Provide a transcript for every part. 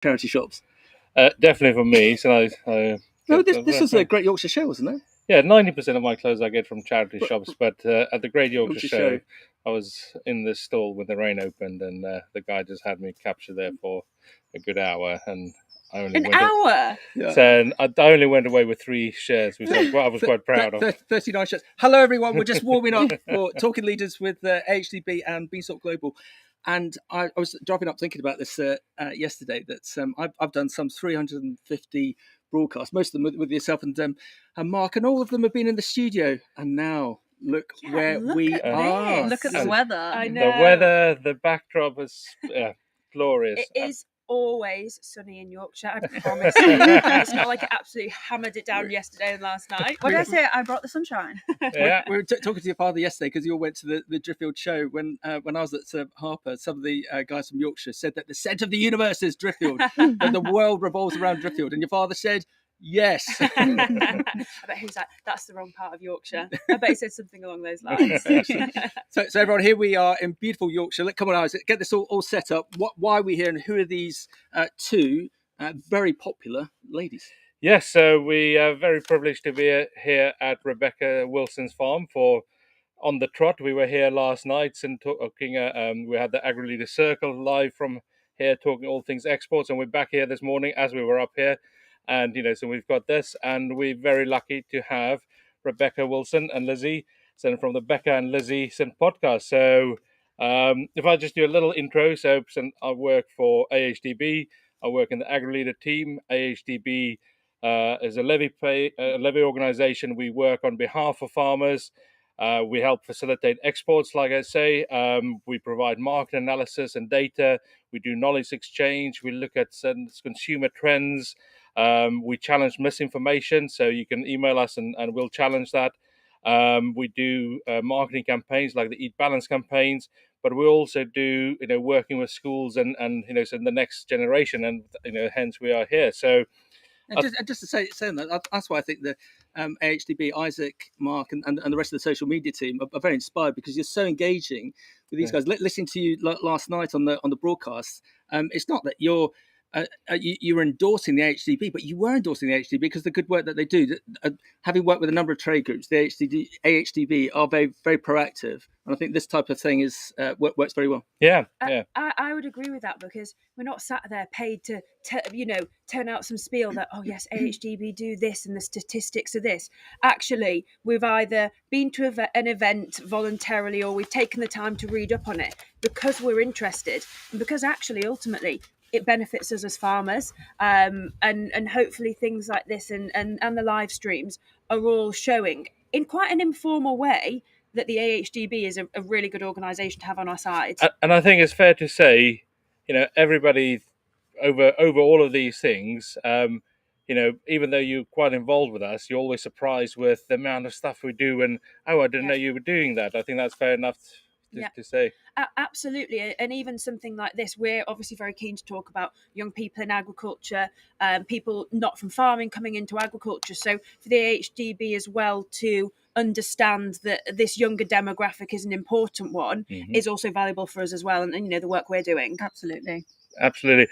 charity shops? Definitely for me. So this was a Great Yorkshire Show, wasn't it? Yeah, 90% of my clothes I get from charity shops, but at the Great Yorkshire Show, I was in the stall when the rain opened, and the guy just had me captured there for a good hour, and I only So I only went away with 3 shares, which I was quite proud of. 39 shares. Hello, everyone. We're just warming up for Talking Leaders with AHDB and Beanstalk Global. And I was driving up thinking about this yesterday, that I've done some 350 broadcasts, most of them with yourself and Mark, and all of them have been in the studio. And now look we are. Look at the weather. I know. The weather, the backdrop is glorious. It is always sunny in Yorkshire, I promise. It's not like it absolutely hammered it down yesterday and last night. What did I say? I brought the sunshine. Yeah. We were talking to your father yesterday because you all went to the Driffield show. When I was at Harper, some of the guys from Yorkshire said that the centre of the universe is Driffield, that the world revolves around Driffield, and your father said, yes. I bet he was like, that's the wrong part of Yorkshire. I bet he said something along those lines. So everyone, here we are in beautiful Yorkshire. Come on, Isaac, get this all set up. Why are we here, and who are these two very popular ladies? Yes, so we are very privileged to be here at Rebecca Wilson's farm for On the Trot. We were here last night and talking. We had the AgriLeader Circle live from here, talking all things exports, and we're back here this morning as we were up here. And, so we've got this, and we're very lucky to have Rebecca Wilson and Lizzie from the Becca and Lizzie podcast. So if I just do a little intro, so I work for AHDB. I work in the AgriLeader team. AHDB is a levy organisation. We work on behalf of farmers. We help facilitate exports, like I say. We provide market analysis and data. We do knowledge exchange. We look at consumer trends. We challenge misinformation, so you can email us and we'll challenge that. We do marketing campaigns like the Eat Balance campaigns, but we also do, working with schools and so the next generation, and hence we are here. So. And just to say that, that's why I think the AHDB, Isaac, Mark, and the rest of the social media team are very inspired, because you're so engaging with these guys. Listening to you last night on the broadcast, it's not that you're endorsing the AHDB, but you were endorsing the AHDB because the good work that they do. Having worked with a number of trade groups, the AHDB are very, very proactive, and I think this type of thing works very well. Yeah, I would agree with that, because we're not sat there paid to turn out some spiel that, oh yes, AHDB do this and the statistics are this. Actually, we've either been to an event voluntarily, or we've taken the time to read up on it because we're interested, and because actually ultimately it benefits us as farmers, and hopefully things like this and the live streams are all showing in quite an informal way that the AHDB is a really good organisation to have on our side. And I think it's fair to say, everybody over all of these things, even though you're quite involved with us, you're always surprised with the amount of stuff we do, and I didn't know you were doing that. I think that's fair enough to say. Absolutely. And even something like this, we're obviously very keen to talk about young people in agriculture, people not from farming coming into agriculture. So for the AHDB as well to understand that this younger demographic is an important one, is also valuable for us as well, and the work we're doing. Absolutely.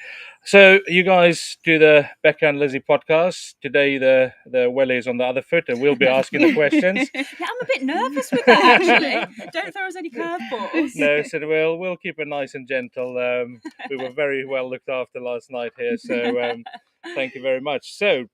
So you guys do the Becca and Lizzie podcast. Today the welly is on the other foot, and we'll be asking the questions. Yeah, I'm a bit nervous with that, actually. Don't throw us any curveballs. No, so we'll keep it nice and gentle. We were very well looked after last night here, so thank you very much. So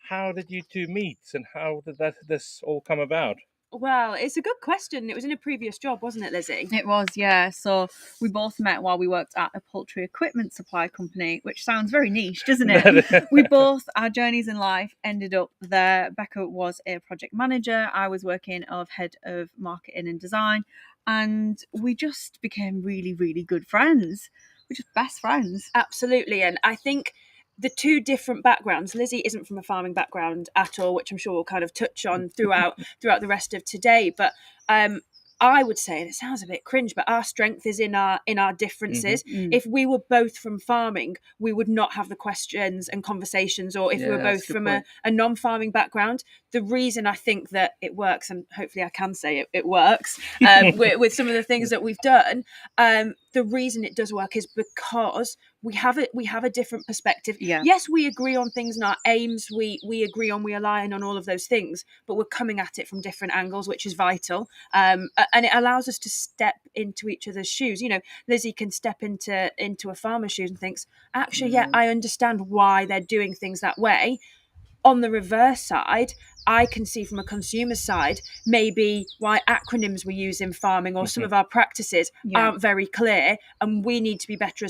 how did you two meet, and how did this all come about? Well, it's a good question. It was in a previous job, wasn't it, Lizzie? It was, yeah. So we both met while we worked at a poultry equipment supply company, which sounds very niche, doesn't it? Our journeys in life ended up there. Becca was a project manager. I was working as head of marketing and design. And we just became really, really good friends. We're just best friends. Absolutely. And I think the two different backgrounds, Lizzie isn't from a farming background at all, which I'm sure we'll kind of touch on throughout the rest of today. But I would say, and it sounds a bit cringe, but our strength is in our differences. If we were both from farming, we would not have the questions and conversations, or if we were both from a non-farming background. The reason I think that it works, and hopefully I can say it works with some of the things that we've done, the reason it does work is because we have a different perspective. Yeah. Yes, we agree on things and our aims. We agree on, we align on all of those things, but we're coming at it from different angles, which is vital. And it allows us to step into each other's shoes. You know, Lizzie can step into a farmer's shoes and thinks, actually, yeah, I understand why they're doing things that way. On the reverse side, I can see from a consumer side maybe why acronyms we use in farming or some of our practices aren't very clear, and we need to be better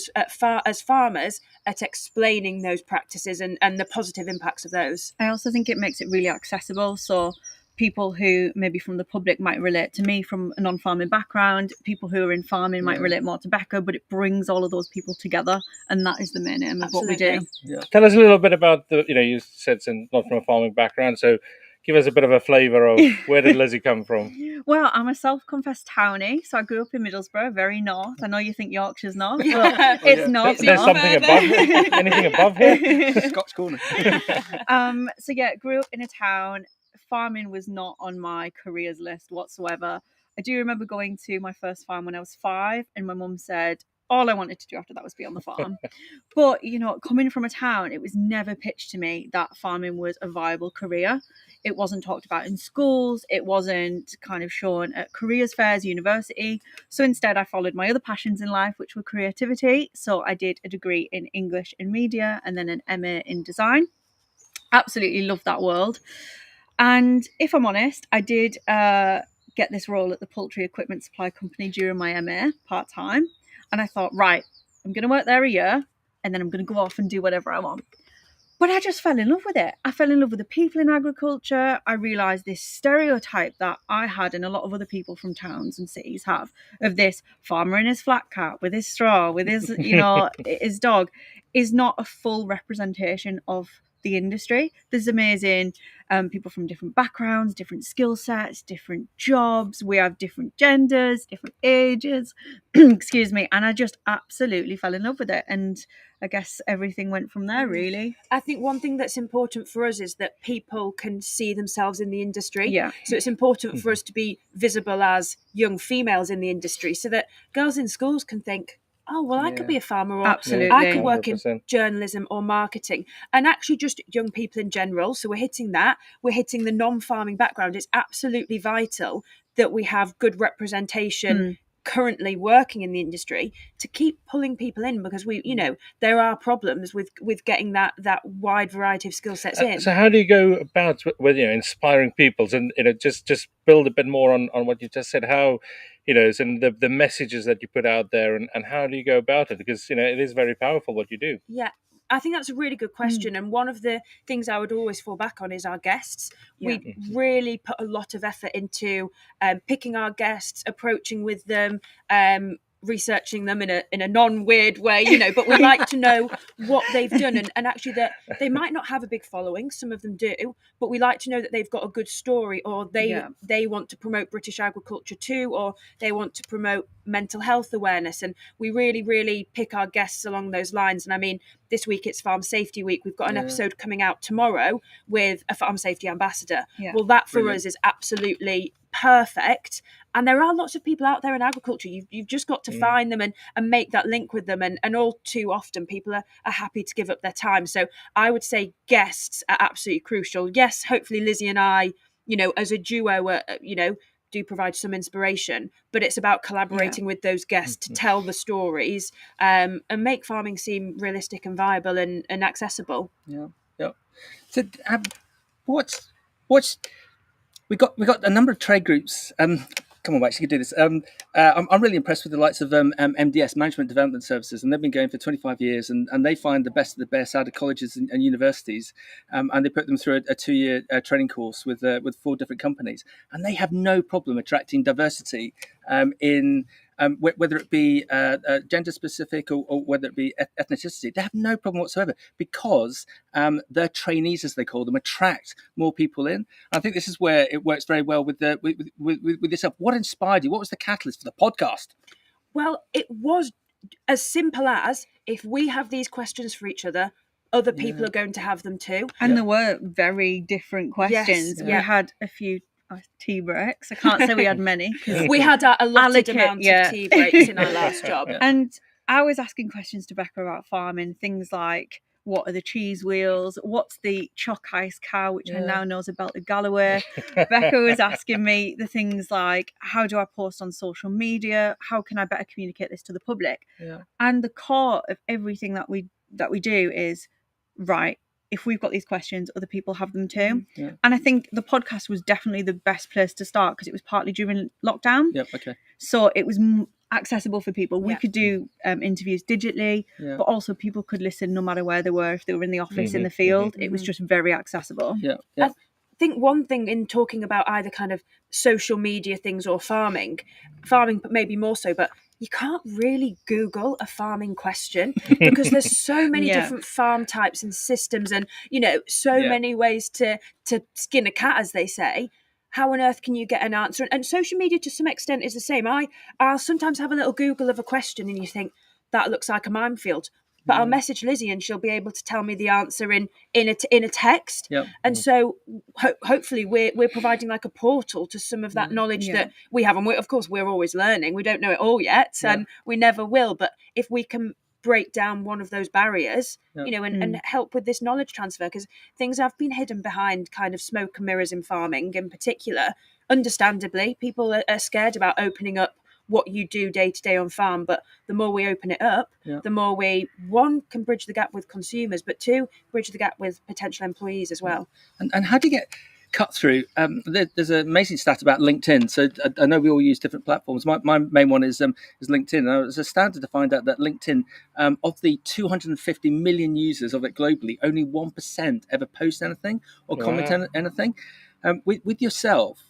as farmers at explaining those practices and the positive impacts of those. I also think it makes it really accessible. So people who maybe from the public might relate to me from a non-farming background, people who are in farming might relate more to Becca, but it brings all of those people together, and that is the main aim of what we do. Tell us a little bit about you said it's not from a farming background, so give us a bit of a flavour of where did Lizzie come from? Well, I'm a self-confessed townie, so I grew up in Middlesbrough, very north. I know you think Yorkshire's north, but it's north. There's something above, anything above here? Scots Corner. So yeah, grew up in a town. Farming was not on my careers list whatsoever. I do remember going to my first farm when I was 5, and my mum said all I wanted to do after that was be on the farm. But, coming from a town, it was never pitched to me that farming was a viable career. It wasn't talked about in schools. It wasn't kind of shown at careers fairs, university. So instead, I followed my other passions in life, which were creativity. So I did a degree in English and media and then an MA in design. Absolutely loved that world. And if I'm honest, I did get this role at the poultry equipment supply company during my MA part-time. And I thought, right, I'm going to work there a year and then I'm going to go off and do whatever I want. But I just fell in love with it. I fell in love with the people in agriculture. I realised this stereotype that I had and a lot of other people from towns and cities have of this farmer in his flat cap with his straw, with his, his dog, is not a full representation of the industry. There's amazing people from different backgrounds, different skill sets, different jobs. We have different genders, different ages, excuse me. And I just absolutely fell in love with it. And I guess everything went from there, really. I think one thing that's important for us is that people can see themselves in the industry. Yeah. So it's important for us to be visible as young females in the industry so that girls in schools can think, oh, well, I could be a farmer, or Absolutely. I could work in 100%. journalism or marketing. And actually just young people in general. So we're hitting that. We're hitting the non-farming background. It's absolutely vital that we have good representation currently working in the industry to keep pulling people in, because there are problems with getting that wide variety of skill sets in. So how do you go about with inspiring people and just build a bit more on what you just said, how and the messages that you put out there, and how do you go about it, because it is very powerful what you do. Yeah, I think that's a really good question. And one of the things I would always fall back on is our guests. We really put a lot of effort into picking our guests, approaching with them, researching them in a non-weird way, but we like to know what they've done, and actually that they might not have a big following, some of them do, but we like to know that they've got a good story, or they want to promote British agriculture too, or they want to promote mental health awareness, and we really, really pick our guests along those lines. And I mean, this week it's Farm Safety Week. We've got an episode coming out tomorrow with a Farm Safety Ambassador. Well, that for us is absolutely perfect. And there are lots of people out there in agriculture. You've just got to find them and make that link with them. And all too often people are happy to give up their time. So I would say guests are absolutely crucial. Yes, hopefully Lizzie and I, as a duo, do provide some inspiration, but it's about collaborating with those guests to tell the stories and make farming seem realistic and viable and accessible. Yeah. So what's we got a number of trade groups. Come on, Max, you can do this. I'm really impressed with the likes of MDS, Management Development Services, and they've been going for 25 years, and they find the best of the best out of colleges and universities, and they put them through a 2-year training course with 4 different companies, and they have no problem attracting diversity in whether it be gender specific or whether it be ethnicity. They have no problem whatsoever, because their trainees, as they call them, attract more people in. I think this is where it works very well with yourself. What inspired you? What was the catalyst for the podcast? Well, it was as simple as, if we have these questions for each other, other people are going to have them too. And there were very different questions. Yes, we had a few tea breaks. I can't say we had many. We had a allotted amount of tea breaks in our last job. And I was asking questions to Becca about farming, things like, what are the cheese wheels? What's the chalk ice cow, which I now know is a Belted Galloway? Becca was asking me the things like, how do I post on social media? How can I better communicate this to the public? Yeah. And the core of everything that we do is, right, if we've got these questions, other people have them too. Yeah. And I think the podcast was definitely the best place to start because it was partly during lockdown. Yep. Okay. So it was accessible for people. We Yeah. could do interviews digitally, but also people could listen no matter where they were. If they were in the office, in the field, it was just very accessible. Yeah. Yeah. I think one thing in talking about either kind of social media things or farming maybe more so, but you can't really Google a farming question because there's so many different farm types and systems and, so many ways to skin a cat, as they say. How on earth can you get an answer? And social media to some extent is the same. I'll sometimes have a little Google of a question and you think, that looks like a minefield. But I'll message Lizzie and she'll be able to tell me the answer in a text. Yep. And so hopefully we're providing like a portal to some of that knowledge that we have. And of course, we're always learning. We don't know it all yet and we never will. But if we can break down one of those barriers, and help with this knowledge transfer, because things have been hidden behind kind of smoke and mirrors in farming in particular. Understandably, people are scared about opening up what you do day to day on farm, but the more we open it up, the more we, one, can bridge the gap with consumers, but two, bridge the gap with potential employees as well. And how do you get cut through? There's an amazing stat about LinkedIn. So I know we all use different platforms. My main one is LinkedIn. And it was astounded to find out that LinkedIn, of the 250 million users of it globally, only 1% ever post anything or comment on anything. With yourself,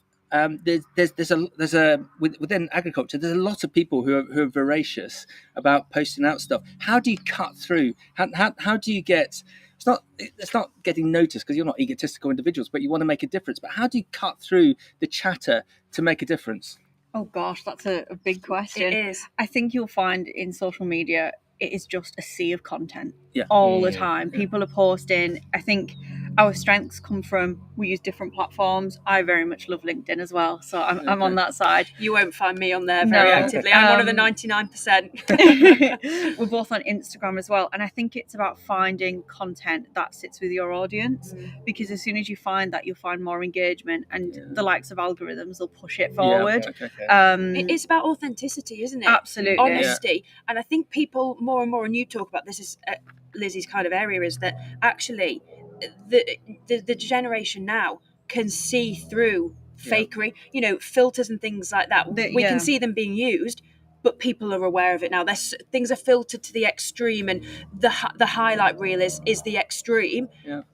within agriculture, there's a lot of people who are voracious about posting out stuff. How do you cut through? How do you get? It's not getting noticed because you're not egotistical individuals, but you want to make a difference. But how do you cut through the chatter to make a difference? Oh gosh, that's a big question. It is. I think you'll find in social media, it is just a sea of content all the time. People are posting. I think our strengths come from, we use different platforms. I very much love LinkedIn as well. So I'm on that side. You won't find me on there very actively. I'm one of the 99%. We're both on Instagram as well. And I think it's about finding content that sits with your audience, because as soon as you find that, you'll find more engagement and the likes of algorithms will push it forward. It's about authenticity, isn't it? Absolutely. Honesty. And I think people more and more, and you talk about this is Lizzie's kind of area, is that actually the generation now can see through fakery, filters and things like that. We can see them being used, but people are aware of it now. Things are filtered to the extreme, and the highlight reel is the extreme.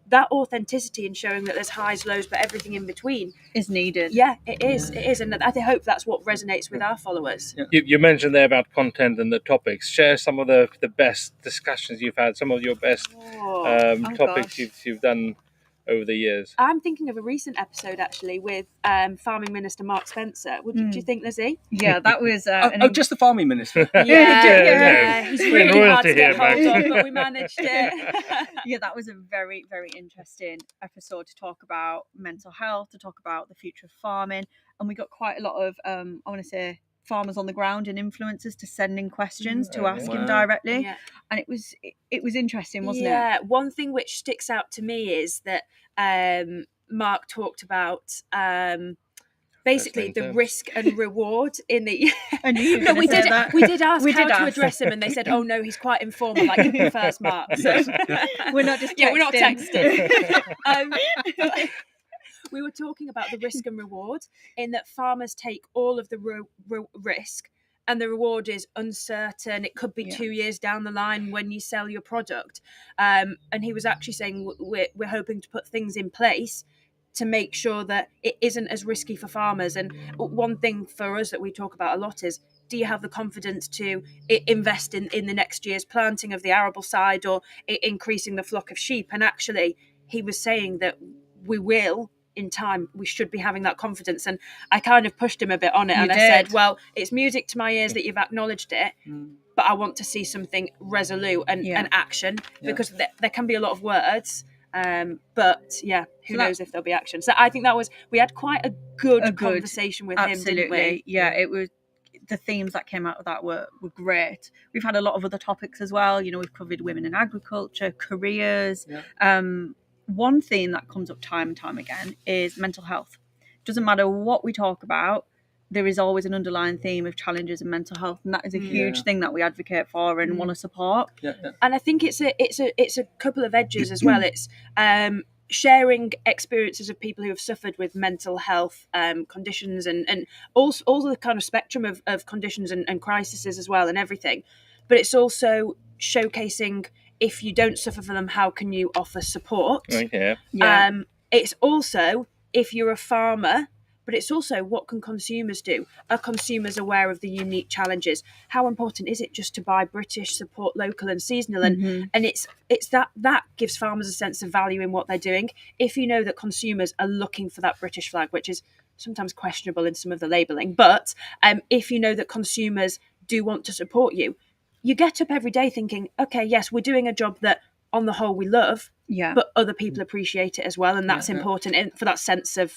That authenticity and showing that there's highs, lows, but everything in between is needed. It is, and I hope that's what resonates with our followers. You mentioned there about content and the topics. Share some of the best discussions you've had, some of your best topics you've done over the years. I'm thinking of a recent episode actually with Farming Minister Mark Spencer. What did you think, Lizzie? Yeah, that was just the farming minister. He's really hard to get hold of, but we managed it. Yeah, that was a very, very interesting episode to talk about mental health, to talk about the future of farming, and we got quite a lot of I want to say farmers on the ground and influencers to send in questions to ask him directly, and it was interesting, wasn't it? Yeah, one thing which sticks out to me is that Mark talked about basically the risk and reward in the. No, we did ask how to address him, and they said, "Oh no, he's quite informal, like he prefers Mark." So we're not just we're not texting. We were talking about the risk and reward in that farmers take all of the risk and the reward is uncertain. It could be 2 years down the line when you sell your product. And he was actually saying we're hoping to put things in place to make sure that it isn't as risky for farmers. And one thing for us that we talk about a lot is, do you have the confidence to invest in the next year's planting of the arable side or increasing the flock of sheep? And actually, he was saying that we will. In time, we should be having that confidence, and I kind of pushed him a bit on it. I said, well, it's music to my ears that you've acknowledged it, but I want to see something resolute and action, because there can be a lot of words, but who knows if there'll be action. So I think we had quite a good conversation with him, didn't we? Yeah, it was the themes that came out of that were great. We've had a lot of other topics as well. You know, we've covered women in agriculture, careers. One theme that comes up time and time again is mental health. Doesn't matter what we talk about, there is always an underlying theme of challenges in mental health, and that is a huge thing that we advocate for and want to support. And I think it's a couple of edges as well. It's sharing experiences of people who have suffered with mental health conditions and all the kind of spectrum of conditions and crises as well and everything. But it's also showcasing, if you don't suffer from them, how can you offer support? It's also, if you're a farmer, but it's also, what can consumers do? Are consumers aware of the unique challenges? How important is it just to buy British, support local and seasonal? And it's that gives farmers a sense of value in what they're doing. If you know that consumers are looking for that British flag, which is sometimes questionable in some of the labelling, but if you know that consumers do want to support you, you get up every day thinking, okay, yes, we're doing a job that on the whole we love, but other people appreciate it as well, and that's important for that sense of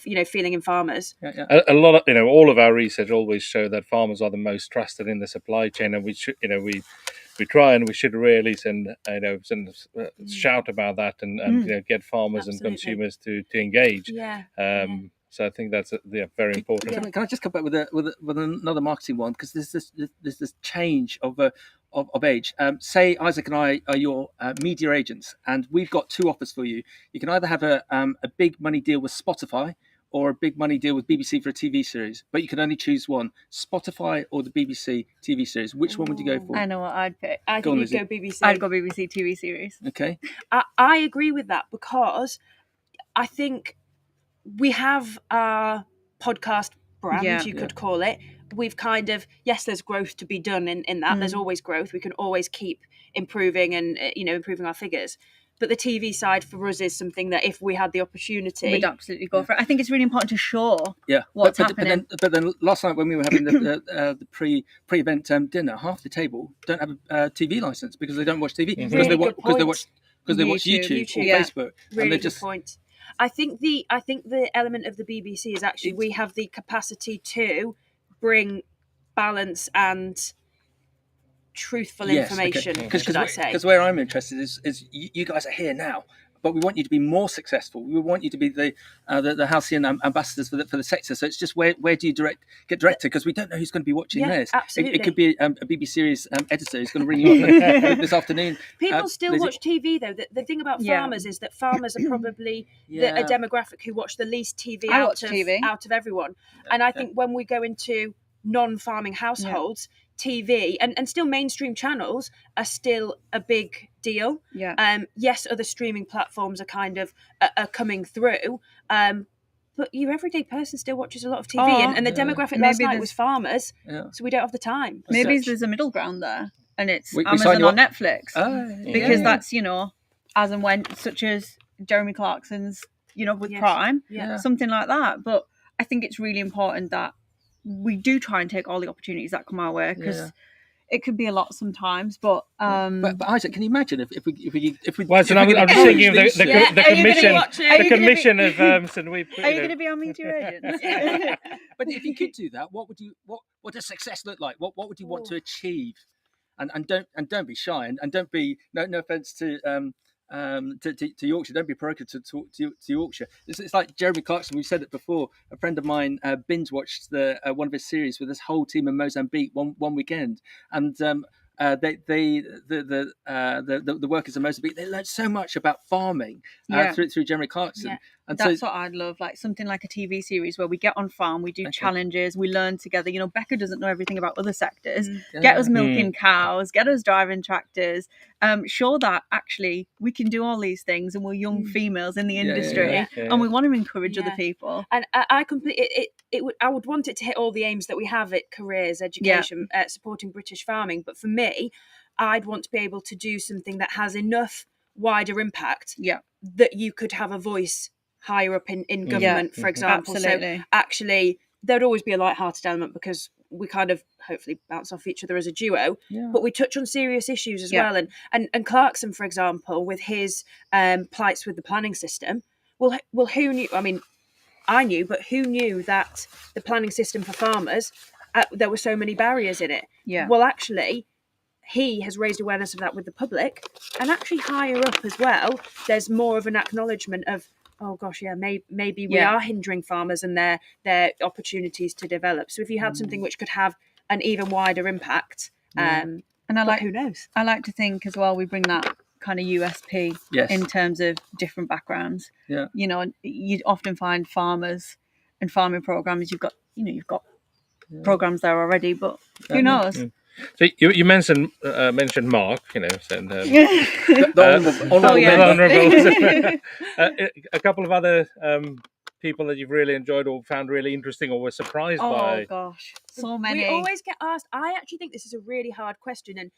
feeling in farmers. A lot of all of our research always show that farmers are the most trusted in the supply chain, and we should we try and we should really shout about that and get farmers and consumers to engage. So I think that's very important. Can I just come back with another marketing one, because there's this change of age. Say Isaac and I are your media agents, and we've got two offers for you. You can either have a big money deal with Spotify or a big money deal with BBC for a TV series, but you can only choose one: Spotify or the BBC TV series. Which one would you go for? I know what I'd pick. I think you'd go BBC. I'd go BBC TV series. Okay. I agree with that, because I think we have our podcast brand, you could call it. We've kind of, yes, there's growth to be done in that. There's always growth. We can always keep improving and, improving our figures. But the TV side for us is something that if we had the opportunity, we'd absolutely go for it. I think it's really important to show what's happening. But then last night when we were having the pre-event dinner, half the table don't have a TV license because they don't watch TV, because they watch YouTube or Facebook. Really good point. I think the element of the BBC is actually we have the capacity to bring balance and truthful information. Because where I'm interested is you guys are here now, but we want you to be more successful. We want you to be the halcyon ambassadors for the sector. So it's just where do you get directed? Because we don't know who's going to be watching this. Absolutely. It could be a BBC series editor who's going to ring you up this afternoon. People still watch TV though. The thing about farmers is that farmers are probably a demographic who watch the least TV out of everyone. And I think when we go into non-farming households, TV and still mainstream channels are still a big deal. Yes, other streaming platforms are kind of are coming through, but your everyday person still watches a lot of TV. And the demographic last night was farmers, so we don't have the time. Maybe there's a middle ground there, and it's Amazon or Netflix, because that's as and when, such as Jeremy Clarkson's with Prime, something like that. But I think it's really important that we do try and take all the opportunities that come our way, because it could be a lot sometimes. But Isaac, can you imagine if we? Well, so I'm just thinking of the commission of St. We've. Are you going to be our media agent? But if you could do that, what would you? What does success look like? What would you want to achieve? And don't be shy, and don't be no offense to Yorkshire. Don't be provocative to Yorkshire. It's like Jeremy Clarkson. We've said it before. A friend of mine binge watched one of his series with this whole team in Mozambique one weekend, and the workers in Mozambique, they learned so much about farming through Jeremy Clarkson. And that's what I'd love, like something like a TV series where we get on farm, we do challenges, we learn together. Becca doesn't know everything about other sectors. Get us milking cows, get us driving tractors, show that actually we can do all these things, and we're young females in the industry, and we want to encourage other people. And I completely, I would want it to hit all the aims that we have at careers, education, supporting British farming. But for me, I'd want to be able to do something that has enough wider impact that you could have a voice higher up in government, for example. Absolutely. So actually, there'd always be a light-hearted element, because we kind of hopefully bounce off each other as a duo, but we touch on serious issues as well. And Clarkson, for example, with his plights with the planning system, well, who knew? I mean, I knew, but who knew that the planning system for farmers there were so many barriers in it. Yeah. Well, actually, he has raised awareness of that with the public, and actually higher up as well, there's more of an acknowledgement of, oh gosh, yeah, maybe we are hindering farmers and their opportunities to develop. So if you had something which could have an even wider impact, And I like, who knows? I like to think as well, we bring that kind of USP in terms of different backgrounds. Yeah. You know, you often find farmers and farming programs. You've got programs there already, but who knows? So you mentioned Mark, you know, and, a couple of other people that you've really enjoyed or found really interesting or were surprised by. Oh gosh, so many. We always get asked. I actually think this is a really hard question, and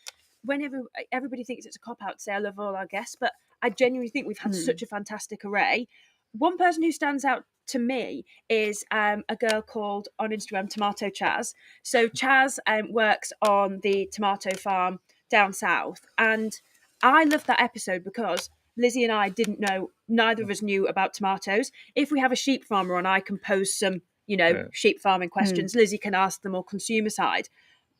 whenever everybody thinks it's a cop-out to say I love all our guests, but I genuinely think we've had such a fantastic array. One person who stands out to me is a girl called on Instagram Tomato Chaz. So Chaz works on the tomato farm down south, and I love that episode because Lizzie and I didn't know, neither of us knew about tomatoes. If we have a sheep farmer on, I can pose some, sheep farming questions. Lizzie can ask the more consumer side.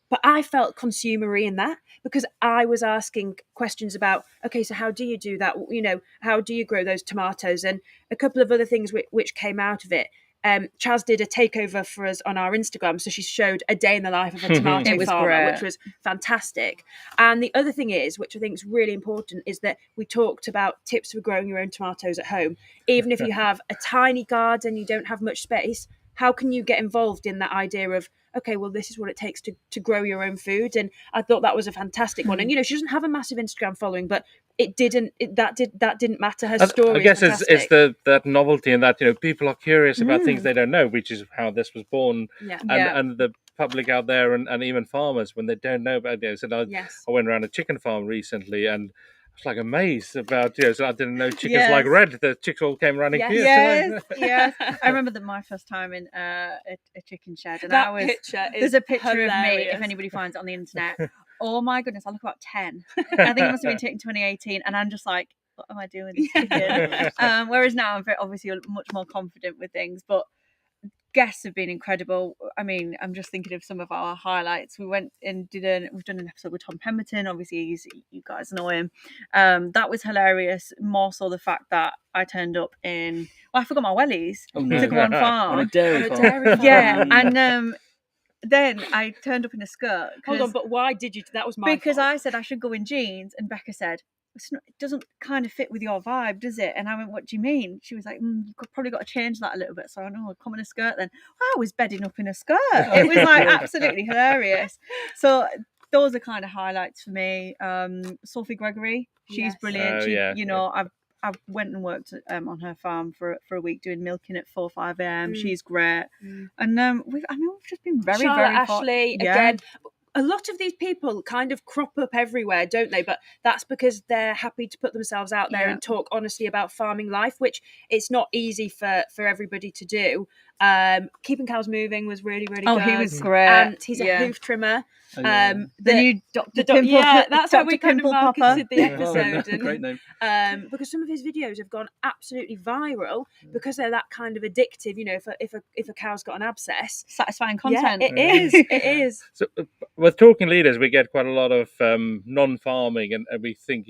But I felt consumery in that because I was asking questions about, okay, so how do you do that? You know, how do you grow those tomatoes? And a couple of other things which came out of it. Chaz did a takeover for us on our Instagram. So she showed a day in the life of a tomato farmer, which was fantastic. And the other thing is, which I think is really important, is that we talked about tips for growing your own tomatoes at home. Even if you have a tiny garden, you don't have much space, how can you get involved in that idea of, okay, well, this is what it takes to grow your own food? And I thought that was a fantastic one. And, she doesn't have a massive Instagram following, but that didn't matter. Her story, I guess it's that novelty and that, people are curious about things they don't know, which is how this was born. And the public out there and even farmers, when they don't know about this. And I went around a chicken farm recently and I was like amazed about, so I didn't know chickens like red. The chicks all came running here. Yes. I remember that my first time in a chicken shed, and that picture there's a picture hilarious. Of me, if anybody finds it on the internet. Oh my goodness, I look about 10. I think it must have been taken 2018, and I'm just like, what am I doing this chicken? Whereas now I'm obviously much more confident with things, but guests have been incredible. I mean, I'm just thinking of some of our highlights. We went and we've done an episode with Tom Pemberton. Obviously, you guys know him. That was hilarious. More so the fact that I turned up I forgot my wellies to go on farm. On a dairy farm. Yeah, and then I turned up in a skirt. Hold on, but why did you? That was my because fault. I said I should go in jeans, and Becca said, it doesn't kind of fit with your vibe, does it? And I went, what do you mean? She was like, you've probably got to change that a little bit. So I know, I'll come in a skirt then. I was bedding up in a skirt. It was like absolutely hilarious. So those are kind of highlights for me. Sophie Gregory, she's brilliant. I went and worked on her farm for a week doing milking at 4 or 5 a.m. She's great. And we've just been very, Charlotte very Ashley, again. A lot of these people kind of crop up everywhere, don't they? But that's because they're happy to put themselves out there and talk honestly about farming life, which it's not easy for everybody to do. Keeping Cows Moving was really, really good. Oh, he was great. And he's a hoof trimmer. The new Dr. Pimple. Yeah, that's how we Dr. kind of marketed the episode. Great name. Because some of his videos have gone absolutely viral because they're that kind of addictive. If a cow's got an abscess, satisfying content. It is. It is. So, with Talking Leaders, we get quite a lot of non-farming, and we think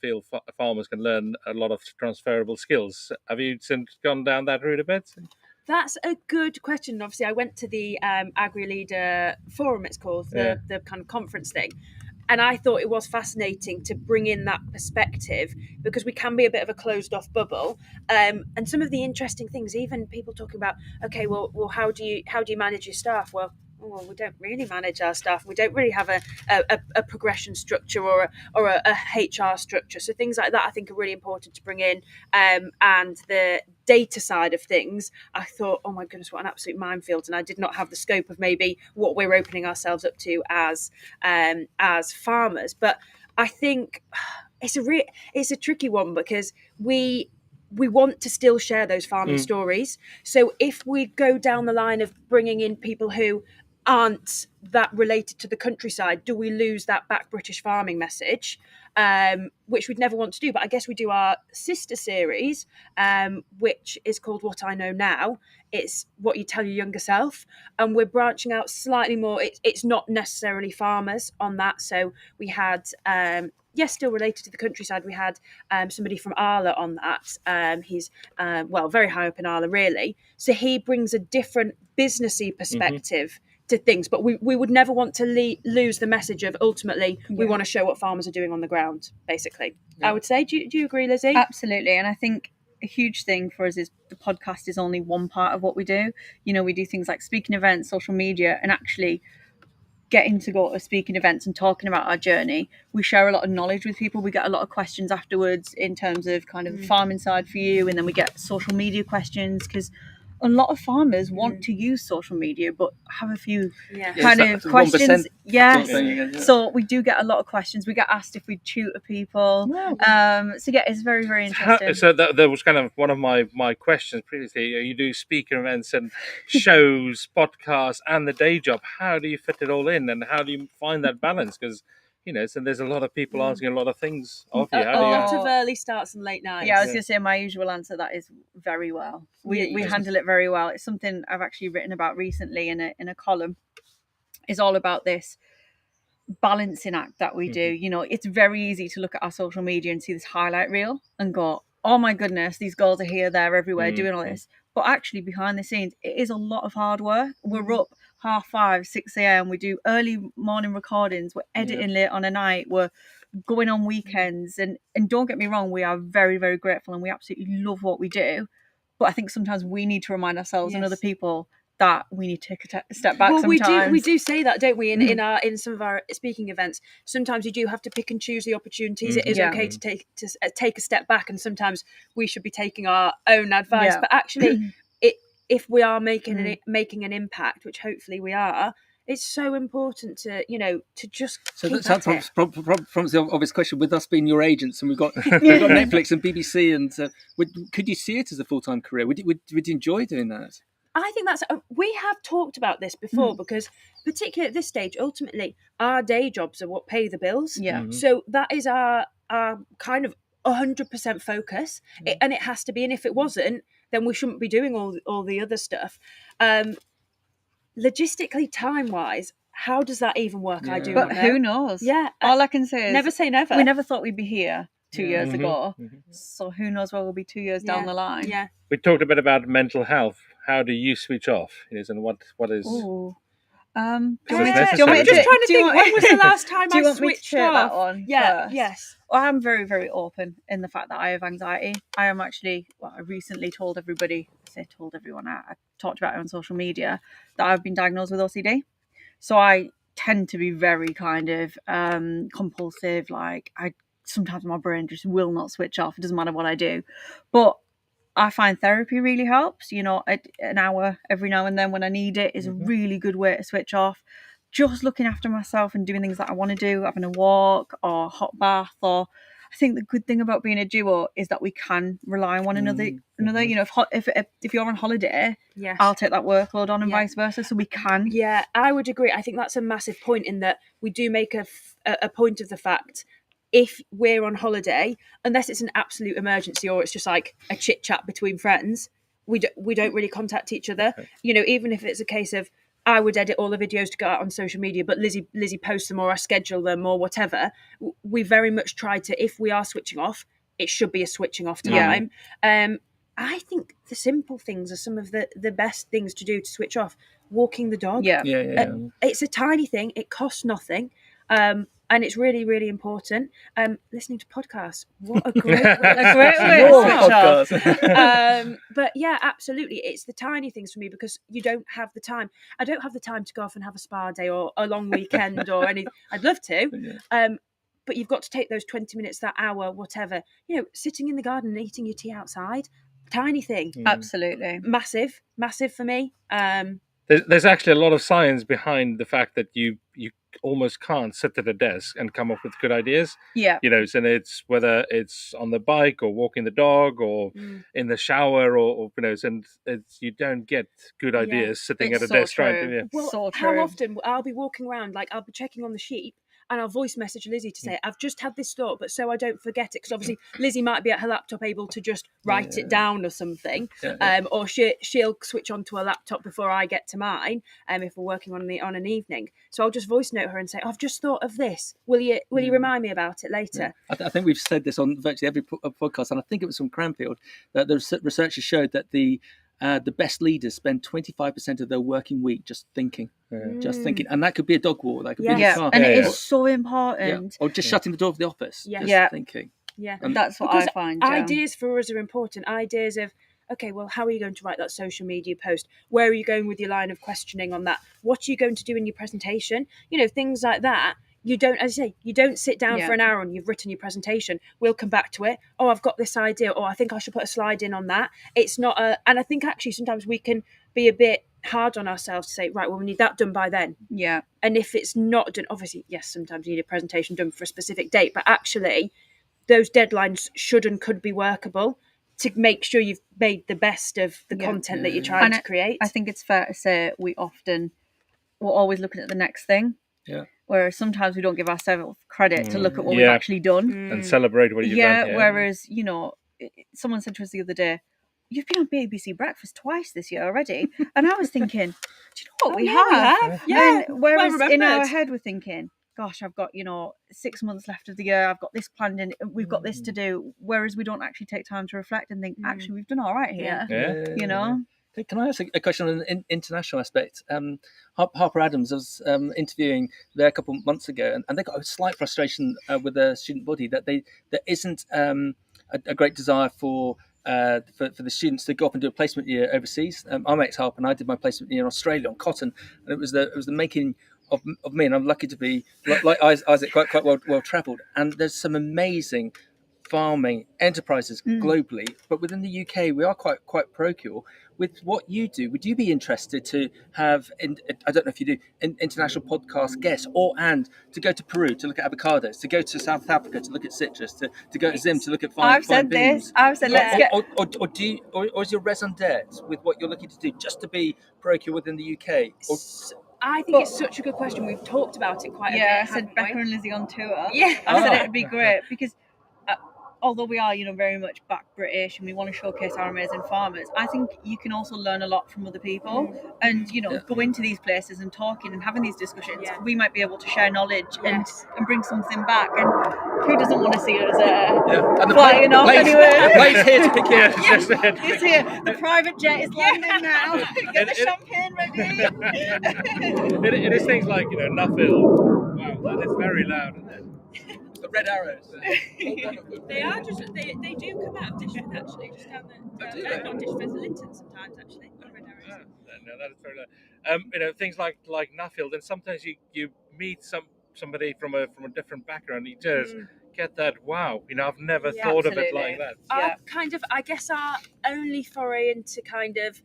feel farmers can learn a lot of transferable skills. Have you gone down that route a bit? That's a good question. Obviously, I went to the AgriLeader forum, it's called, the kind of conference thing. And I thought it was fascinating to bring in that perspective because we can be a bit of a closed off bubble. And some of the interesting things, even people talking about, okay, well, how do you manage your staff? Well, we don't really manage our staff. We don't really have a progression structure or a HR structure. So things like that I think are really important to bring in. And the data side of things, I thought, oh my goodness, what an absolute minefield. And I did not have the scope of maybe what we're opening ourselves up to as farmers. But I think it's a tricky one because we want to still share those farming stories. So if we go down the line of bringing in people who aren't that related to the countryside, do we lose that back British farming message? which we'd never want to do. But I guess we do our sister series, which is called What I Know Now. It's what you tell your younger self. And we're branching out slightly more. It's not necessarily farmers on that. So we had, still related to the countryside, we had somebody from Arla on that. He's, very high up in Arla, really. So he brings a different businessy perspective to things, but we would never want to lose the message of ultimately we want to show what farmers are doing on the ground, basically. I would say. Do you agree, Lizzie? Absolutely. And I think a huge thing for us is the podcast is only one part of what we do. You know, we do things like speaking events, social media, and actually getting to go to speaking events and talking about our journey. We share a lot of knowledge with people. We get a lot of questions afterwards in terms of kind of the farming side for you, and then we get social media questions, because a lot of farmers want to use social media but have a few kind of questions. Yes. So we do get a lot of questions. We get asked if we tutor people. It's very, very interesting. So that was kind of one of my questions previously. You do speaker events and shows, podcasts, and the day job. How do you fit it all in, and how do you find that balance? Because so there's a lot of people asking a lot of things of you. A lot of early starts and late nights. Yeah, I was going to say my usual answer that is very well. We handle it very well. It's something I've actually written about recently in a column. It's all about this balancing act that we do. You know, it's very easy to look at our social media and see this highlight reel and go, oh my goodness, these girls are here, there, everywhere, doing all this. But actually behind the scenes, it is a lot of hard work. We're up 5:30, 6 a.m. We do early morning recordings. We're editing late on a night. We're going on weekends. And don't get me wrong, we are very, very grateful and we absolutely love what we do. But I think sometimes we need to remind ourselves and other people that we need to take a step back sometimes. We do say that, don't we, in some of our speaking events. Sometimes you do have to pick and choose the opportunities. It is okay to take a step back, and sometimes we should be taking our own advice. But actually, if we are making an impact, which hopefully we are, it's so important to just. So that prompts the obvious question: with us being your agents, and we've got Netflix and BBC, and could you see it as a full-time career? Would you enjoy doing that? I think we have talked about this before, because particularly at this stage, ultimately our day jobs are what pay the bills. Yeah. So that is our kind of 100% focus, and it has to be. And if it wasn't, then we shouldn't be doing all the other stuff. Logistically, time-wise, how does that even work? Yeah. I do but not know. Who knows? Yeah. All I can say is never say never. We never thought we'd be here 2 years ago. So who knows where we'll be 2 years down the line. Yeah. We talked a bit about mental health. How do you switch off? And what is? Ooh. I'm just trying to think. When was the last time I switched off? That one first? Yes. Well, I'm very, very open in the fact that I have anxiety. I am actually. Well, I recently told everybody. I talked about it on social media that I've been diagnosed with OCD. So I tend to be very kind of compulsive. Like sometimes my brain just will not switch off. It doesn't matter what I do, but I find therapy really helps. An hour every now and then when I need it is a really good way to switch off. Just looking after myself and doing things that I want to do, having a walk or a hot bath. Or I think the good thing about being a duo is that we can rely on one another. If you're on holiday, I'll take that workload on and vice versa. So we can. Yeah, I would agree. I think that's a massive point in that we do make a point of the fact. If we're on holiday, unless it's an absolute emergency or it's just like a chit chat between friends, we don't really contact each other. Okay. Even if it's a case of I would edit all the videos to go out on social media, but Lizzie posts them or I schedule them or whatever. We very much try to, if we are switching off, it should be a switching off time. I think the simple things are some of the best things to do to switch off. Walking the dog. Yeah. It's a tiny thing. It costs nothing. And it's really, really important. Listening to podcasts, what a great way to switch off. But yeah, absolutely. It's the tiny things for me, because you don't have the time. I don't have the time to go off and have a spa day or a long weekend or anything. I'd love to. But you've got to take those 20 minutes, that hour, whatever. Sitting in the garden and eating your tea outside. Tiny thing. Absolutely. Massive for me. There's actually a lot of science behind the fact that you almost can't sit at a desk and come up with good ideas. Yeah. And it's whether it's on the bike or walking the dog or in the shower or and you don't get good ideas sitting at a desk trying to. Well, how often I'll be walking around, like I'll be checking on the sheep and I'll voice message Lizzie to say, I've just had this thought, but so I don't forget it. Because obviously Lizzie might be at her laptop able to just write it down or something. Or she'll switch onto her laptop before I get to mine, if we're working on an evening. So I'll just voice note her and say, I've just thought of this. Will you remind me about it later? I think we've said this on virtually every podcast, and I think it was from Cranfield, that the researchers showed that the best leaders spend 25% of their working week just thinking, and that could be a dog walk, that could be in the car, and it is so important. or just shutting the door of the office, just thinking. Yeah, and that's what because I find. Ideas for us are important. Ideas of, okay, well, how are you going to write that social media post? Where are you going with your line of questioning on that? What are you going to do in your presentation? Things like that. You don't, as I say, you don't sit down for an hour and you've written your presentation. We'll come back to it. Oh, I've got this idea. Or I think I should put a slide in on that. It's not and I think actually sometimes we can be a bit hard on ourselves to say, right, well, we need that done by then. Yeah. And if it's not done, obviously, yes, sometimes you need a presentation done for a specific date, but actually those deadlines should and could be workable to make sure you've made the best of the content that you're trying to create. I think it's fair to say we're always looking at the next thing. Yeah. Whereas sometimes we don't give ourselves credit to look at what we've actually done. And celebrate what you've done. Whereas, someone said to us the other day, you've been on BBC Breakfast twice this year already. And I was thinking, do you know what we have? Yeah. And whereas in our head we're thinking, gosh, I've got, 6 months left of the year. I've got this planned in. We've got this to do. Whereas we don't actually take time to reflect and think, actually, we've done all right here. Yeah. Can I ask a question on an international aspect? Harper Adams was interviewing there a couple of months ago, and they got a slight frustration with the student body that there isn't a great desire for the students to go up and do a placement year overseas. I'm ex-Harper, and I did my placement year in Australia on cotton, and it was the making of me, and I'm lucky to be like Isaac, quite well travelled. And there's some amazing farming enterprises globally, but within the UK we are quite parochial. With what you do, would you be interested to have, I don't know if you do, international podcast guests, and to go to Peru to look at avocados, to go to South Africa to look at citrus, to go to Zim to look at fine beans? I've said let's get... Or is your raison d'etre with what you're looking to do just to be parochial within the UK? I think it's such a good question. We've talked about it quite a bit. Yeah, I said Becca and Lizzie on tour. Yeah. I said it'd be great because although we are, very much back British and we want to showcase our amazing farmers, I think you can also learn a lot from other people and, go into these places and talking and having these discussions. Yeah. We might be able to share knowledge and bring something back. And who doesn't want to see us flying off anywhere? The plane's here to pick you up. It's here. The private jet is landing now. Get the champagne ready. It is things like, Nuffield. Wow, that is very loud, isn't it? The red arrows. They are just they do come out of Dishford actually, just down the not Dishford, Linton sometimes actually. Not red arrows. No, that is very loud. Things like Nuffield, and sometimes you meet somebody from a different background. You just get that wow. I've never thought of it like that. I guess our only foray into kind of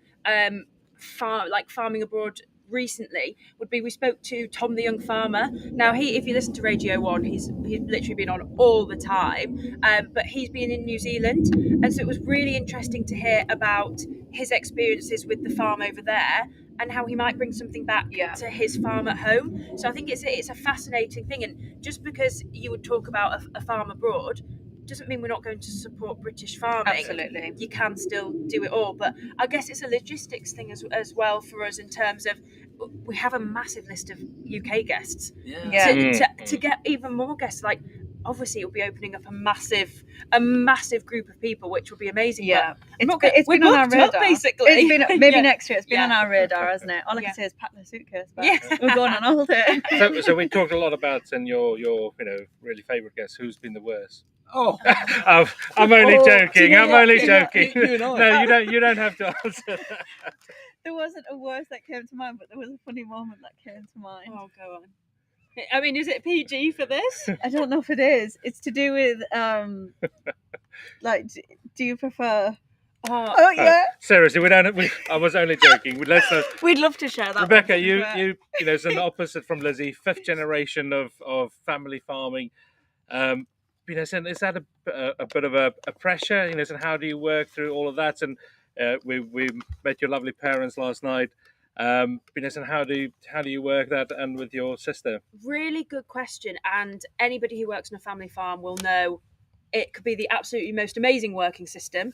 farming abroad recently would be we spoke to Tom the Young Farmer. Now if you listen to Radio 1, he's literally been on all the time, but he's been in New Zealand, and so it was really interesting to hear about his experiences with the farm over there and how he might bring something back to his farm at home. So I think it's a fascinating thing, and just because you would talk about a farm abroad doesn't mean we're not going to support British farming. Absolutely. You can still do it all, but I guess it's a logistics thing as well for us in terms of we have a massive list of UK guests. To get even more guests, like obviously it will be opening up a massive group of people, which will be amazing. Yeah, it's been on our radar. Basically, it's been maybe next year. It's been on our radar, hasn't it? All I can say is pack the suitcase back. We're going on holiday. So we talked a lot about your really favourite guest. Who's been the worst? Oh, I'm only joking. I'm only joking. You and I. No, you don't have to answer that. There wasn't a worst that came to mind, but there was a funny moment that came to mind. Oh, go on. I mean, is it PG for this? I don't know if it is. It's to do with do you prefer? Oh yeah. Seriously, I was only joking. We'd love to share that. Rebecca, you as an opposite from Lizzie, 5th generation of family farming. Is that a bit of a pressure? And how do you work through all of that? And we met your lovely parents last night. And how do you work that and with your sister? Really good question. And anybody who works on a family farm will know it could be the absolutely most amazing working system,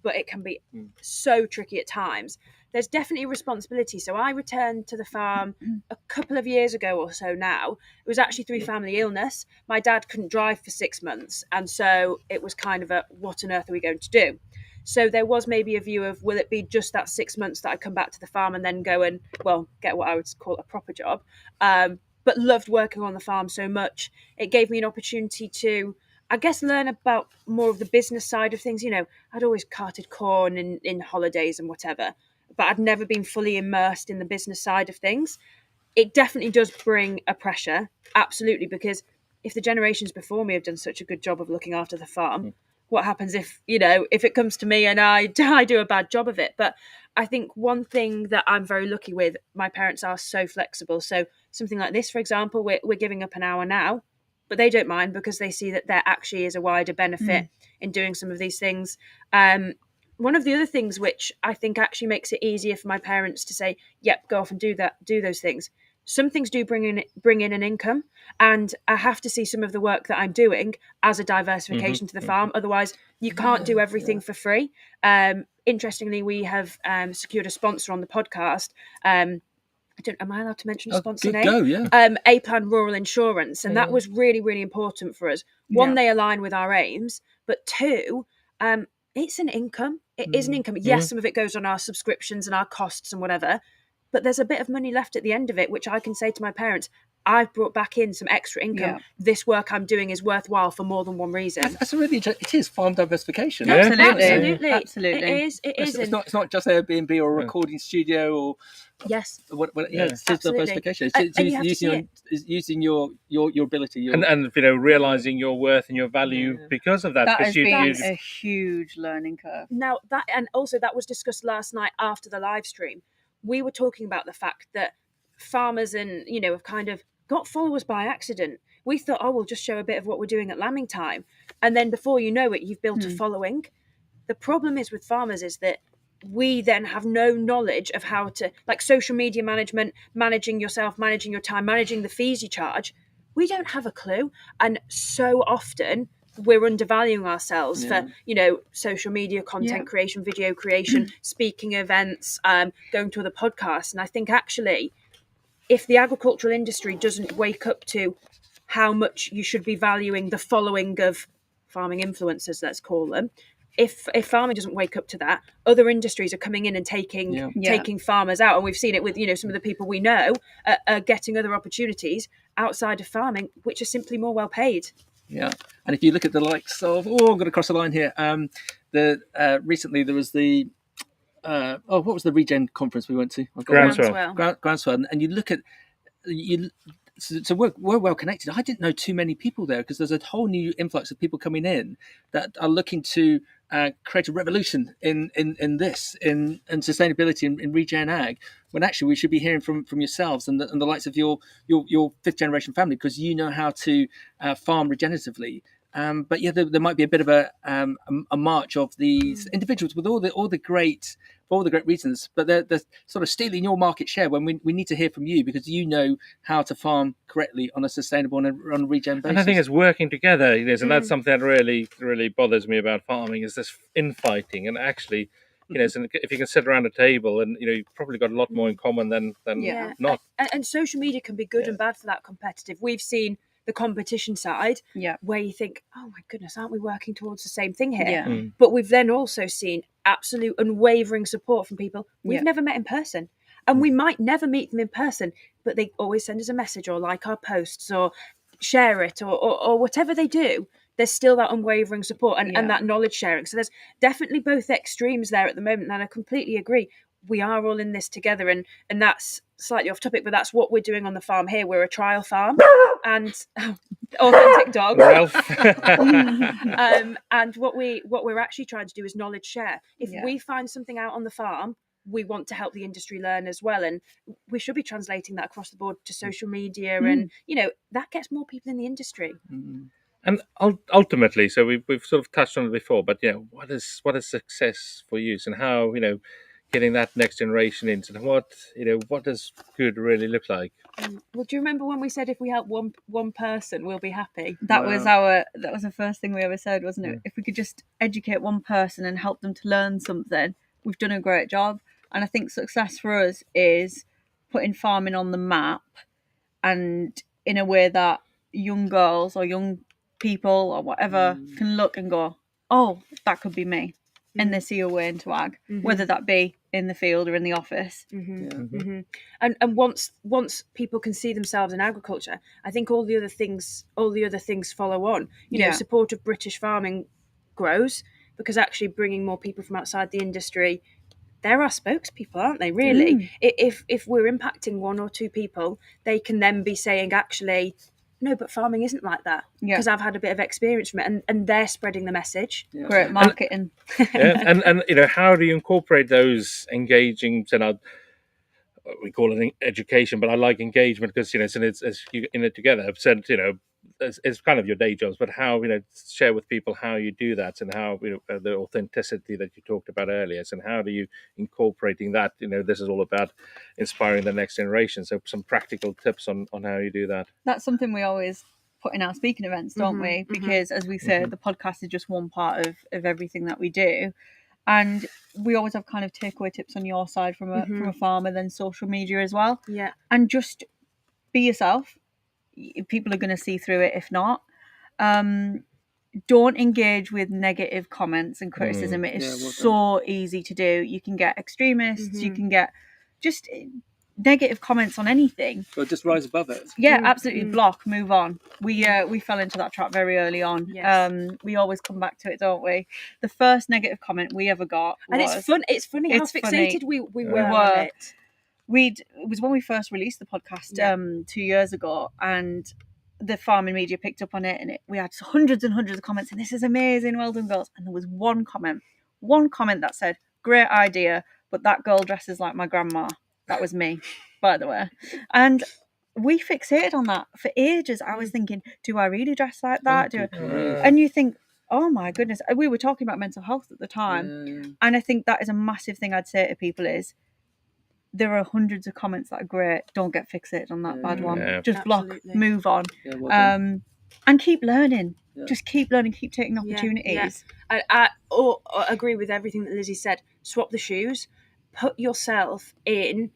but it can be so tricky at times. There's definitely a responsibility. So I returned to the farm a couple of years ago or so now. It was actually through family illness. My dad couldn't drive for 6 months. And so it was kind of what on earth are we going to do? So there was maybe a view of, will it be just that 6 months that I come back to the farm and then go and, well, get what I would call a proper job. But loved working on the farm so much. It gave me an opportunity to, I guess, learn about more of the business side of things. I'd always carted corn in holidays and whatever, but I'd never been fully immersed in the business side of things. It definitely does bring a pressure, absolutely, because if the generations before me have done such a good job of looking after the farm, what happens if it comes to me and I do a bad job of it? But I think one thing that I'm very lucky with, my parents are so flexible. So something like this, for example, we're giving up an hour now, but they don't mind because they see that there actually is a wider benefit in doing some of these things. One of the other things which I think actually makes it easier for my parents to say, yep, go off and do those things. Some things do bring in an income, and I have to see some of the work that I'm doing as a diversification to the farm. Otherwise, you can't do everything for free. Interestingly, we have secured a sponsor on the podcast. Am I allowed to mention a sponsor name? Go, yeah. A-Plan Rural Insurance. And that was really, really important for us. One, they align with our aims, but two, it's an income. It is an income. Yes, some of it goes on our subscriptions and our costs and whatever, but there's a bit of money left at the end of it, which I can say to my parents, I've brought back in some extra income. Yeah. This work I'm doing is worthwhile for more than one reason. It is farm diversification. Yeah. Absolutely. It is. It's not just Airbnb or a recording studio or yes. It's diversification. It's using your ability. And realizing your worth and your value because of that. That has been a huge learning curve. Now that was discussed last night after the live stream. We were talking about the fact that farmers and have kind of got followers by accident. We thought, we'll just show a bit of what we're doing at lambing time, and then before you know it, you've built a following. The problem is with farmers is that we then have no knowledge of how to, like, social media management, managing yourself, managing your time, managing the fees you charge. We don't have a clue, and so often we're undervaluing ourselves for social media content creation, video creation, speaking events, going to other podcasts. And I think actually, if the agricultural industry doesn't wake up to how much you should be valuing the following of farming influencers, let's call them, if farming doesn't wake up to that, other industries are coming in and taking farmers out. And we've seen it with some of the people we know are getting other opportunities outside of farming, which are simply more well paid. Yeah, and if you look at the likes of, I'm going to cross the line here. Recently there was the what was the Regen conference we went to? Groundswell. And you look at so we're well connected. I didn't know too many people there because there's a whole new influx of people coming in that are looking to create a revolution in sustainability in regen ag, when actually we should be hearing from yourselves and the likes of your fifth generation family, because you know how to farm regeneratively. But there might be a bit of a march of these individuals with all the great reasons, but they're sort of stealing your market share when we need to hear from you, because you know how to farm correctly on a sustainable and on a regen basis. And I think it's working together, and that's something that really, really bothers me about farming, is this infighting. And actually, if you can sit around a table and you've probably got a lot more in common than not. And social media can be good and bad for that competitive. We've seen the competition side, where you think, oh my goodness, aren't we working towards the same thing here? But we've then also seen absolute unwavering support from people we've never met in person, and we might never meet them in person, but they always send us a message or like our posts or share it or whatever they do. There's still that unwavering support and that knowledge sharing. So there's definitely both extremes there at the moment, and I completely agree. We are all in this together, and that's slightly off topic, but that's what we're doing on the farm here. We're a trial farm, and authentic dog. And what we're actually trying to do is knowledge share. If we find something out on the farm, we want to help the industry learn as well, and we should be translating that across the board to social media, and that gets more people in the industry. And ultimately, so we've sort of touched on it before, but what is success for you, and how getting that next generation into what does good really look like? Well, do you remember when we said if we help one person, we'll be happy? That was the first thing we ever said, wasn't it? If we could just educate one person and help them to learn something, we've done a great job. And I think success for us is putting farming on the map, and in a way that young girls or young people or whatever can look and go, oh, that could be me. And they see a way into ag, whether that be in the field or in the office. And once people can see themselves in agriculture, I think all the other things follow on. Support of British farming grows, because actually bringing more people from outside the industry, they're our spokespeople, aren't they, really? If we're impacting one or two people, they can then be saying, actually, no, but farming isn't like that, because I've had a bit of experience from it, and they're spreading the message. Great marketing. And how do you incorporate those engaging, we call it education, but I like engagement because it's you in it together. I've said it's kind of your day jobs, but how share with people how you do that, and how the authenticity that you talked about earlier, and how do you incorporating that? This is all about inspiring the next generation. So some practical tips on how you do that. That's something we always put in our speaking events, don't we? Because as we say, the podcast is just one part of everything that we do. And we always have kind of takeaway tips on your side from a farmer, then social media as well. Yeah. And just be yourself. People are going to see through it if not. Don't engage with negative comments and criticism. It is so easy to do. You can get extremists. You can get just negative comments on anything. But just rise above it. Yeah, absolutely. Block, move on. We fell into that trap very early on. Yes. We always come back to it, don't we? The first negative comment we ever got was, and it's funny how fixated we were on it. It was when we first released the podcast 2 years ago, and the farming media picked up on it, and we had hundreds and hundreds of comments, and this is amazing, well done girls. And there was one comment that said, great idea, but that girl dresses like my grandma. That was me, by the way. And we fixated on that for ages. I was thinking, do I really dress like that? And you think, oh my goodness. We were talking about mental health at the time. And I think that is a massive thing I'd say to people is, there are hundreds of comments that are great. Don't get fixated on that bad one. Just Absolutely. block, move on. And keep learning. Just keep learning, keep taking opportunities. I agree with everything that Lizzie said. Swap the shoes. Put yourself in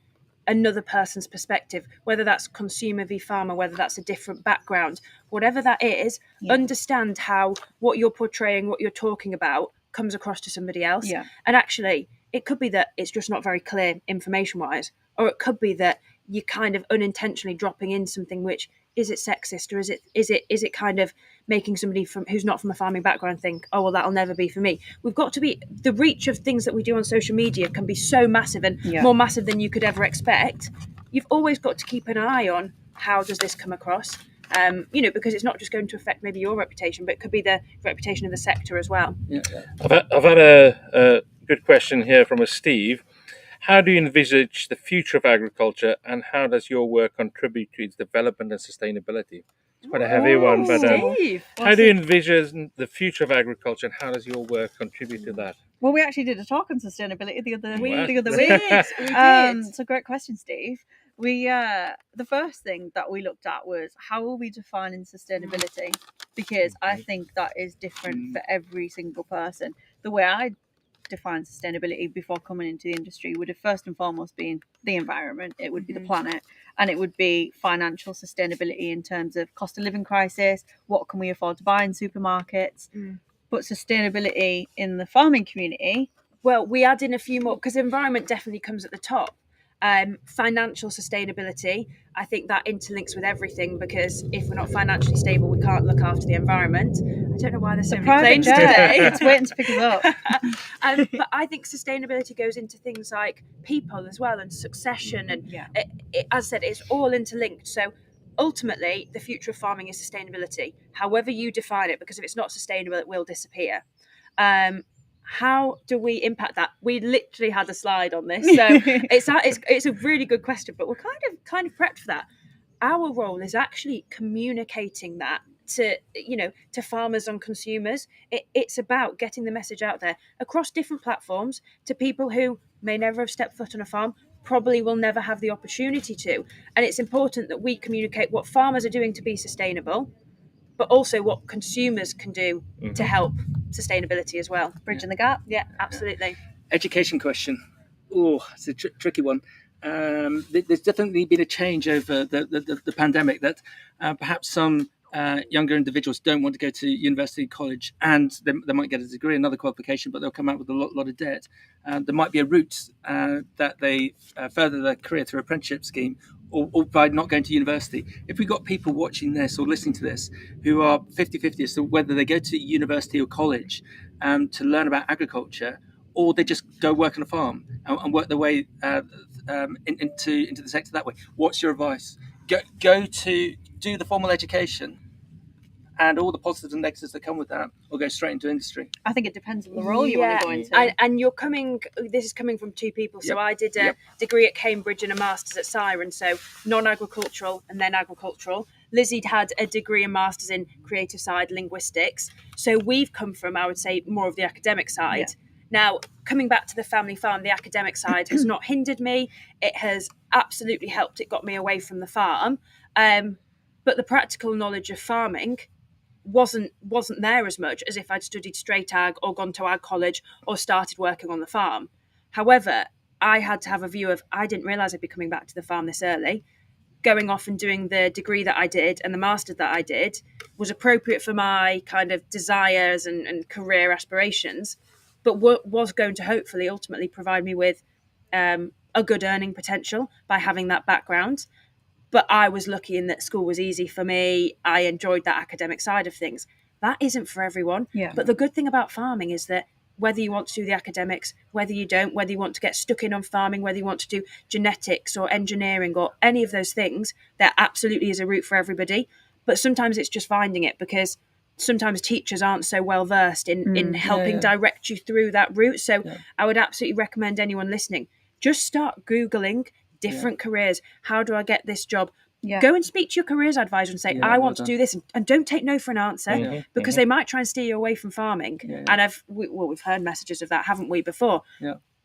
another person's perspective, whether that's consumer v farmer, whether that's a different background, whatever that is, understand how what you're portraying, what you're talking about comes across to somebody else. And actually, it could be that it's just not very clear information-wise, or it could be that you're kind of unintentionally dropping in something which, is it sexist, or is it kind of making somebody who's not from a farming background think, oh, well, that'll never be for me. We've got to be, the reach of things that we do on social media can be so massive and more massive than you could ever expect. You've always got to keep an eye on how does this come across, because it's not just going to affect maybe your reputation, but it could be the reputation of the sector as well. I've had a good question here from a Steve. How do you envisage the future of agriculture, and how does your work contribute to its development and sustainability? It's quite a heavy one, but how do you envision the future of agriculture, and how does your work contribute to that? Well, we actually did a talk on sustainability the other week. We did. It's a great question, Steve. The first thing that we looked at was, how are we defining sustainability? Because I think that is different for every single person. The way I define sustainability before coming into the industry would have first and foremost been the environment. It would be the planet, and it would be financial sustainability in terms of cost of living crisis. What can we afford to buy in supermarkets? But sustainability in the farming community, well, we add in a few more, because environment definitely comes at the top. Financial sustainability, I think that interlinks with everything, because if we're not financially stable, we can't look after the environment. I don't know why there's so many planes today. It's waiting to pick us up. But I think sustainability goes into things like people as well, and succession, and as I said, it's all interlinked. So ultimately, the future of farming is sustainability, however you define it, because if it's not sustainable, it will disappear. How do we impact that? We literally had a slide on this, so it's a really good question, but we're kind of prepped for that. Our role is actually communicating that to farmers and consumers. It's about getting the message out there across different platforms to people who may never have stepped foot on a farm, probably will never have the opportunity to. And it's important that we communicate what farmers are doing to be sustainable, but also what consumers can do to help sustainability as well. Bridging the gap. Yeah, absolutely. Education question. Oh, it's a tricky one. There's definitely been a change over the pandemic that perhaps some younger individuals don't want to go to university, college, and they might get a degree, another qualification, but they'll come out with a lot of debt. There might be a route that they further their career through apprenticeship scheme, or by not going to university. If we've got people watching this or listening to this who are 50-50 as to whether they go to university or college to learn about agriculture, or they just go work on a farm and work their way into the sector that way, what's your advice? Go to do the formal education and all the positives and negatives that come with that, or go straight into industry? I think it depends on the role you want to go into. And this is coming from two people. So I did a degree at Cambridge and a master's at Siren, so non-agricultural and then agricultural. Lizzie had a degree and master's in creative side, linguistics. So we've come from, I would say, more of the academic side. Yeah. Now, coming back to the family farm, the academic side has not hindered me. It has absolutely helped. It got me away from the farm. But the practical knowledge of farming wasn't there as much as if I'd studied straight ag or gone to ag college or started working on the farm. However, I had to have a view of, I didn't realise I'd be coming back to the farm this early. Going off and doing the degree that I did and the master that I did was appropriate for my kind of desires and career aspirations, but was going to hopefully ultimately provide me with a good earning potential by having that background. But I was lucky in that school was easy for me. I enjoyed that academic side of things. That isn't for everyone. Yeah. But the good thing about farming is that whether you want to do the academics, whether you don't, whether you want to get stuck in on farming, whether you want to do genetics or engineering or any of those things, there absolutely is a route for everybody. But sometimes it's just finding it, because sometimes teachers aren't so well versed in helping direct you through that route. So I would absolutely recommend anyone listening, just start Googling different careers. How do I get this job? Go and speak to your careers advisor and say, I want to do this, and don't take no for an answer, because they might try and steer you away from farming. And we've heard messages of that, haven't we, before?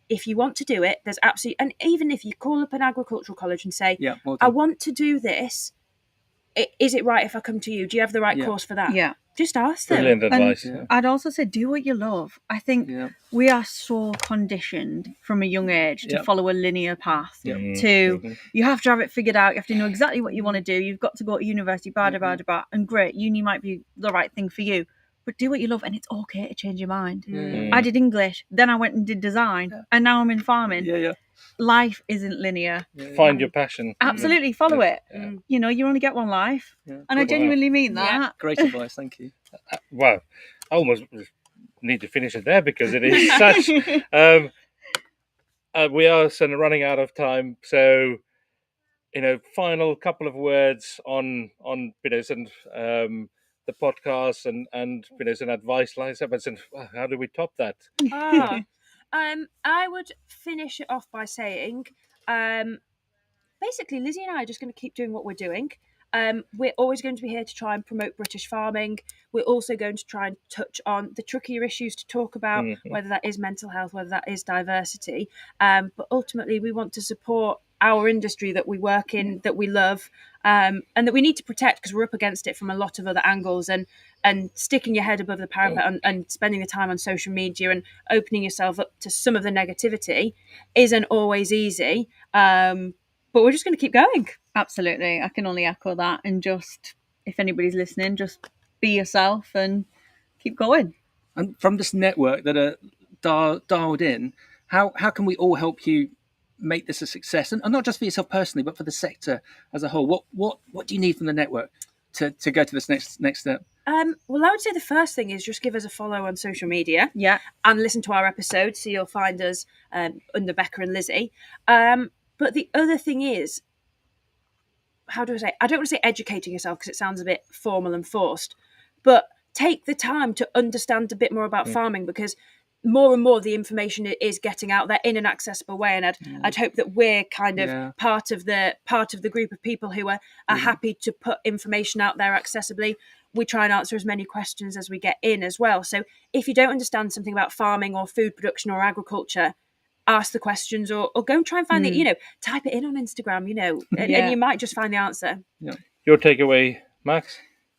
If you want to do it, there's absolutely, and even if you call up an agricultural college and say, I want to do this, is it right if I come to you? Do you have the right course for that? Just ask them. Brilliant advice. I'd also say do what you love. I think we are so conditioned from a young age to follow a linear path. You have to have it figured out. You have to know exactly what you want to do. You've got to go to university, and great, uni might be the right thing for you. But do what you love, and it's okay to change your mind. I did English, then I went and did design, and now I'm in farming. Life isn't linear. Find your passion. Absolutely, follow it. You know, you only get one life, and I genuinely mean that. Great advice, thank you. Wow, I almost need to finish it there, because it is such. We are sort of running out of time, so final couple of words on the podcast and some advice like that. And how do we top that? I would finish it off by saying, basically, Lizzie and I are just going to keep doing what we're doing. We're always going to be here to try and promote British farming. We're also going to try and touch on the trickier issues to talk about, whether that is mental health, whether that is diversity. But ultimately, we want to support our industry that we work in, that we love, and that we need to protect, because we're up against it from a lot of other angles. And sticking your head above the parapet and spending the time on social media and opening yourself up to some of the negativity isn't always easy. But we're just going to keep going. Absolutely. I can only echo that. And just, if anybody's listening, just be yourself and keep going. And from this network that are dialed in, how can we all help you make this a success? And not just for yourself personally, but for the sector as a whole. What do you need from the network to go to this next step? Well, I would say the first thing is just give us a follow on social media, and listen to our episodes. So you'll find us under Becca and Lizzie. But the other thing is, how do I say? I don't want to say educating yourself, because it sounds a bit formal and forced. But take the time to understand a bit more about farming, because more and more the information is getting out there in an accessible way, and I'd hope that we're kind of part of the group of people who are happy to put information out there accessibly. we try and answer as many questions as we get in as well. So if you don't understand something about farming or food production or agriculture, ask the questions, or go and try and find the, type it in on Instagram, and you might just find the answer. Yeah. Your takeaway, Max?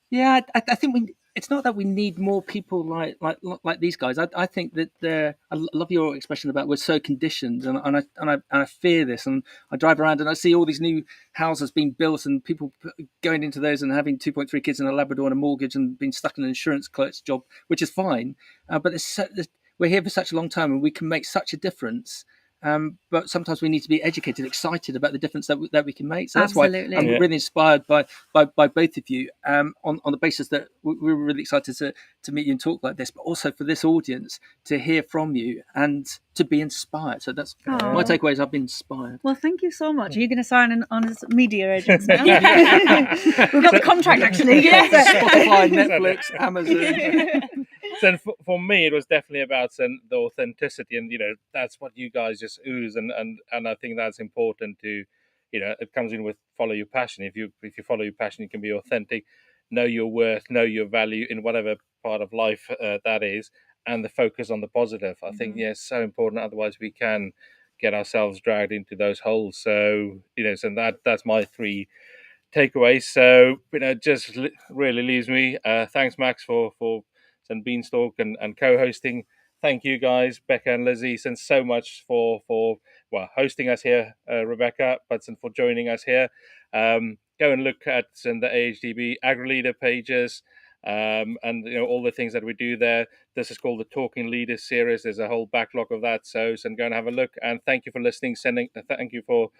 Yeah, I think it's not that we need more people like these guys. I think that I love your expression about we're so conditioned, and I fear this. And I drive around and I see all these new houses being built and people going into those and having 2.3 kids and a Labrador and a mortgage and being stuck in an insurance clerk's job, which is fine. But we're here for such a long time and we can make such a difference. But sometimes we need to be educated, excited about the difference that we can make. So that's Absolutely. why I'm really inspired by both of you on the basis that we were really excited to meet you and talk like this, but also for this audience to hear from you and to be inspired. So that's my takeaway is I've been inspired. Well, thank you so much. Are you going to sign on as media agents now? We've got the contract actually. Spotify, Netflix, Amazon. So for me, it was definitely about the authenticity, and that's what you guys just ooze, and I think that's important to, it comes in with follow your passion. If you follow your passion, you can be authentic, know your worth, know your value in whatever part of life that is, and the focus on the positive. I think it's so important. Otherwise, we can get ourselves dragged into those holes. So so that's my 3 takeaways. So just really leaves me. Thanks, Max, for and Beanstalk and co-hosting. Thank you guys, Becca and Lizzie, and so much for hosting us here, Rebecca, but for joining us here. Go and look at the AHDB AgriLeader pages, and all the things that we do there. This is called the Talking Leaders series. There's a whole backlog of that, so go and have a look. And thank you for listening. Thank you for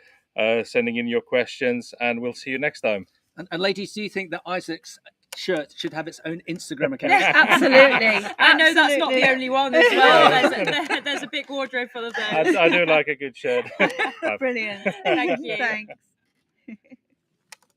sending in your questions, and we'll see you next time. And ladies, do you think that Isaac's shirt should have its own Instagram account? Yes, absolutely. I know that's not the only one as well. There's a big wardrobe full of those. I do like a good shirt. Brilliant. Thank you. Thanks.